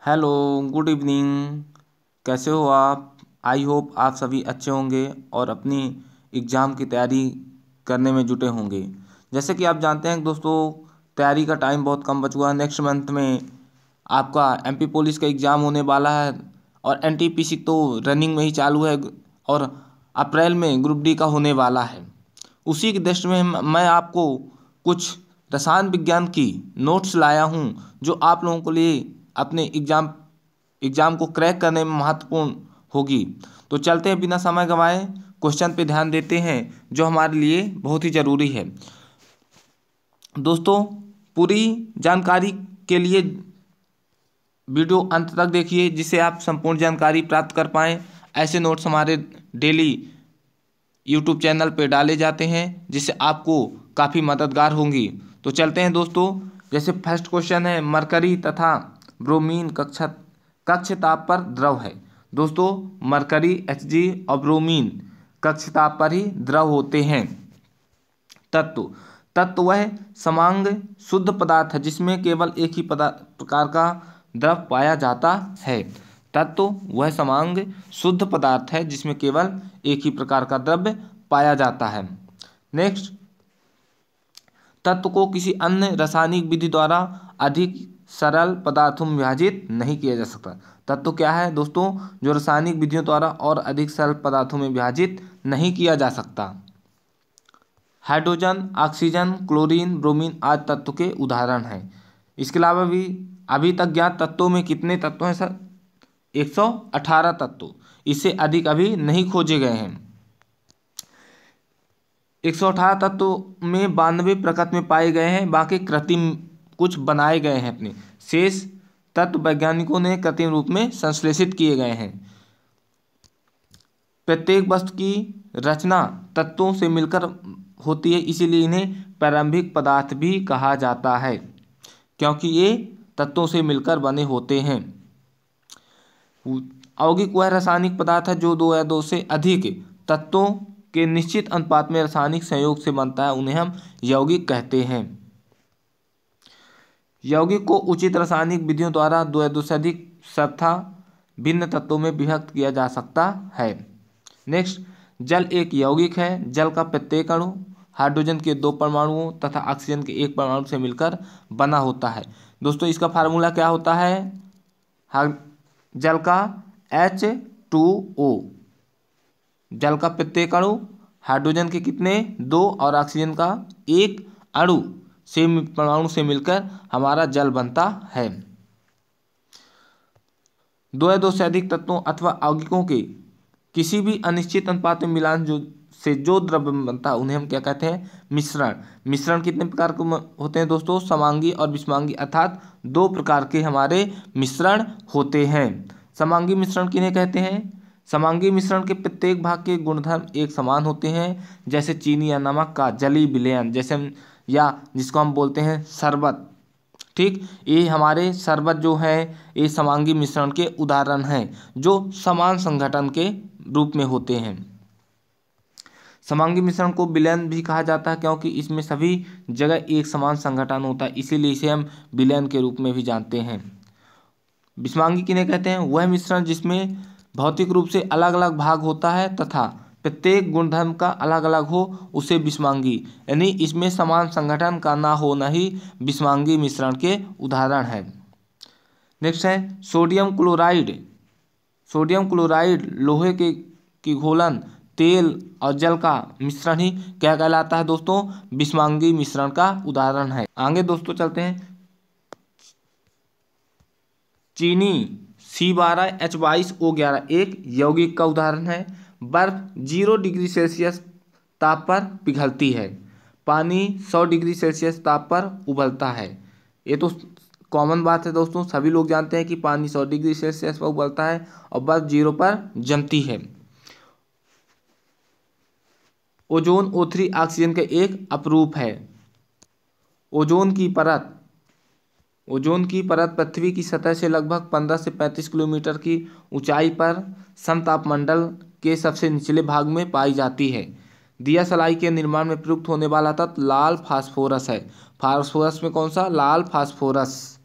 Hello, good evening. कैसे हो आप? आई होप आप सभी अच्छे होंगे और अपनी एग्ज़ाम की तैयारी करने में जुटे होंगे। जैसे कि आप जानते हैं दोस्तों, तैयारी का टाइम बहुत कम बच हुआ है। नेक्स्ट मंथ में आपका एमपी पुलिस का एग्ज़ाम होने वाला है और एनटीपीसी तो रनिंग में ही चालू है और अप्रैल में ग्रुप डी का होने वाला है। उसी की दृष्टि में मैं आपको कुछ रसायन विज्ञान की नोट्स लाया हूँ जो आप लोगों के लिए अपने एग्ज़ाम को क्रैक करने में महत्वपूर्ण होगी। तो चलते हैं बिना समय गंवाए क्वेश्चन पे ध्यान देते हैं जो हमारे लिए बहुत ही ज़रूरी है। दोस्तों, पूरी जानकारी के लिए वीडियो अंत तक देखिए जिससे आप संपूर्ण जानकारी प्राप्त कर पाएँ। ऐसे नोट्स हमारे डेली यूट्यूब चैनल पे डाले जाते हैं जिससे आपको काफ़ी मददगार होंगी। तो चलते हैं दोस्तों। जैसे फर्स्ट क्वेश्चन है, मरकरी तथा ब्रोमीन कक्ष ताप पर द्रव है। दोस्तों, मरकरी Hg और ब्रोमीन कक्ष ताप पर ही द्रव होते हैं। तत्व वह समांग शुद्ध पदार्थ है जिसमें केवल एक ही प्रकार का द्रव पाया जाता है। तत्व वह समांग शुद्ध पदार्थ है जिसमें केवल एक ही प्रकार का द्रव्य पाया जाता है। नेक्स्ट, तत्व को किसी अन्य रासायनिक विधि द्वारा अधिक सरल पदार्थों में विभाजित नहीं किया जा सकता। तत्व क्या है दोस्तों? जो रासायनिक विधियों द्वारा और अधिक सरल पदार्थों में विभाजित नहीं किया जा सकता। हाइड्रोजन, ऑक्सीजन, क्लोरीन, ब्रोमीन आदि तत्व के उदाहरण हैं। इसके अलावा भी अभी तक ज्ञात तत्वों में कितने तत्व हैं सर? 118 तत्व। इससे अधिक अभी नहीं खोजे गए हैं। 118 तत्व में 92 प्रकृति में पाए गए हैं, बाकी कृत्रिम कुछ बनाए गए हैं। अपने शेष तत्व वैज्ञानिकों ने कृत्रिम रूप में संश्लेषित किए गए हैं। प्रत्येक वस्तु की रचना तत्वों से मिलकर होती है, इसीलिए इन्हें प्रारंभिक पदार्थ भी कहा जाता है क्योंकि ये तत्वों से मिलकर बने होते हैं। यौगिक वह रासायनिक पदार्थ है जो दो या दो से अधिक तत्वों के निश्चित अनुपात में रासायनिक संयोग से बनता है, उन्हें हम यौगिक कहते हैं। यौगिक को उचित रासायनिक विधियों द्वारा दो या दो से अधिक तथा भिन्न तत्वों में विभक्त किया जा सकता है। नेक्स्ट, जल एक यौगिक है। जल का प्रत्येक अणु हाइड्रोजन के 2 परमाणुओं तथा ऑक्सीजन के 1 परमाणु से मिलकर बना होता है। दोस्तों, इसका फार्मूला क्या होता है? जल का H2O। जल का प्रत्येक अणु हाइड्रोजन के कितने? 2 और ऑक्सीजन का 1 अणु से परमाणु से मिलकर हमारा जल बनता है। दो या दो से अधिक तत्वों अथवा यौगिकों के किसी भी अनिश्चित अनुपात में मिलान जो द्रव्य बनता है उन्हें हम क्या कहते हैं? मिश्रण। मिश्रण कितने प्रकार के होते हैं दोस्तों? समांगी और विषमांगी, अर्थात 2 प्रकार के हमारे मिश्रण होते हैं। समांगी मिश्रण किन्हें कहते हैं? समांगी मिश्रण के प्रत्येक भाग के गुणधर्म एक समान होते हैं, जैसे चीनी या नमक का जलीय विलयन, जैसे या जिसको हम बोलते हैं शरबत। ठीक, ये हमारे शरबत जो है ये समांगी मिश्रण के उदाहरण हैं जो समान संघटन के रूप में होते हैं। समांगी मिश्रण को विलयन भी कहा जाता है क्योंकि इसमें सभी जगह एक समान संघटन होता है, इसीलिए इसे हम विलयन के रूप में भी जानते हैं। विषमांगी किन्हें कहते हैं? वह मिश्रण जिसमें भौतिक रूप से अलग अलग भाग होता है तथा प्रत्येक गुणधर्म का अलग अलग हो उसे विषमांगी, यानी इसमें समान संगठन का ना होना ही विषमांगी मिश्रण के उदाहरण है। नेक्स्ट है सोडियम क्लोराइड। सोडियम क्लोराइड लोहे की घोलन, तेल और जल का मिश्रण ही क्या कहलाता है दोस्तों? विषमांगी मिश्रण का उदाहरण है। आगे दोस्तों चलते हैं। चीनी C12H22O11 एक यौगिक का उदाहरण है। बर्फ 0 डिग्री सेल्सियस ताप पर पिघलती है। पानी 100 डिग्री सेल्सियस ताप पर उबलता है। ये तो कॉमन बात है दोस्तों, सभी लोग जानते हैं कि पानी 100 डिग्री सेल्सियस पर उबलता है और बर्फ 0 पर जमती है। ओजोन O3 ऑक्सीजन का एक अपरूप है। ओजोन की परत पृथ्वी की सतह से लगभग 15 से 35 किलोमीटर की ऊंचाई पर समतापमंडल के सबसे निचले भाग में पाई जाती है। दिया सलाई के निर्माण में प्रयुक्त होने वाला तत्व लाल फास्फोरस है। फास्फोरस में कौन सा? लाल फास्फोरस।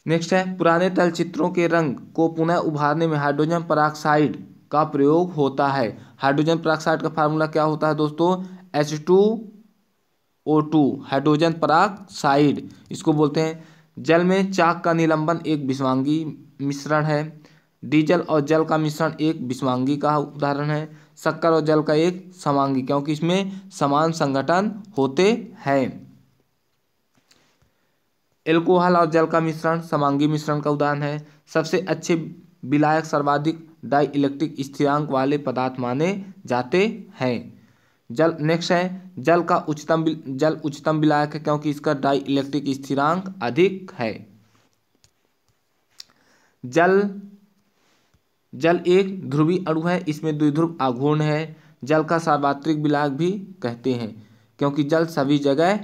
नेक्स्ट है, पुराने तलचित्रों के रंग को पुनः उभारने में हाइड्रोजन पेरोक्साइड का प्रयोग होता है। हाइड्रोजन पेरोक्साइड का फार्मूला क्या होता है दोस्तों? H2O2, हाइड्रोजन पेरोक्साइड इसको बोलते हैं। जल में चाक का निलंबन एक विषवांगी मिश्रण है। डीजल और जल का मिश्रण एक विषवांगी का उदाहरण है। शक्कर और जल का एक समांगी, क्योंकि इसमें समान संघटन होते हैं। एल्कोहल और जल का मिश्रण समांगी मिश्रण का उदाहरण है। सबसे अच्छे विलायक सर्वाधिक डाई इलेक्ट्रिक स्थिरांक वाले पदार्थ माने जाते हैं। जल नेक्स्ट है, जल उच्चतम विलायक है, क्योंकि इसका डाई इलेक्ट्रिक स्थिरांक अधिक है। जल एक ध्रुवीय अणु है, इसमें द्विध्रुव आघूर्ण है। जल का सार्वत्रिक विलायक भी कहते हैं, क्योंकि जल सभी जगह,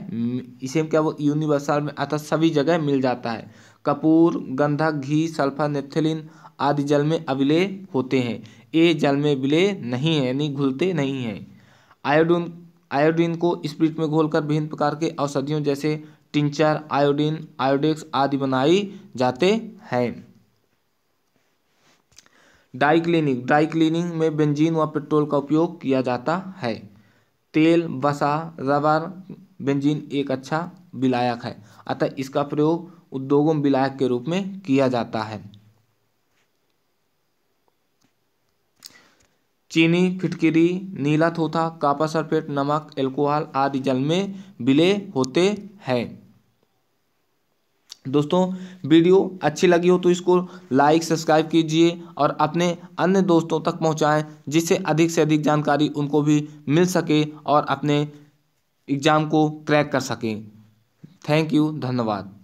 इसे क्या वो यूनिवर्सल में अर्थात सभी जगह मिल जाता है। कपूर, गंधक, घी, सल्फर, नेफ्थलीन आदि जल में अविलेय होते हैं। ये जल में विलेय नहीं है, यानी घुलते नहीं हैं। आयोडीन को स्पिरिट में घोलकर विभिन्न प्रकार के औषधियों जैसे टिंचर, आयोडीन, आयोडेक्स आदि बनाई जाते हैं। ड्राई क्लीनिंग में बेंजीन व पेट्रोल का उपयोग किया जाता है। तेल, वसा, रबर, बेंजीन एक अच्छा विलायक है, अतः इसका प्रयोग उद्योगों में विलायक के रूप में किया जाता है। चीनी, फिटकिरी, नीला थोथा, कॉपर सल्फेट, नमक, एल्कोहल आदि जल में विलेय होते हैं। दोस्तों, वीडियो अच्छी लगी हो तो इसको लाइक सब्सक्राइब कीजिए और अपने अन्य दोस्तों तक पहुंचाएं, जिससे अधिक से अधिक जानकारी उनको भी मिल सके और अपने एग्ज़ाम को क्रैक कर सकें। थैंक यू, धन्यवाद।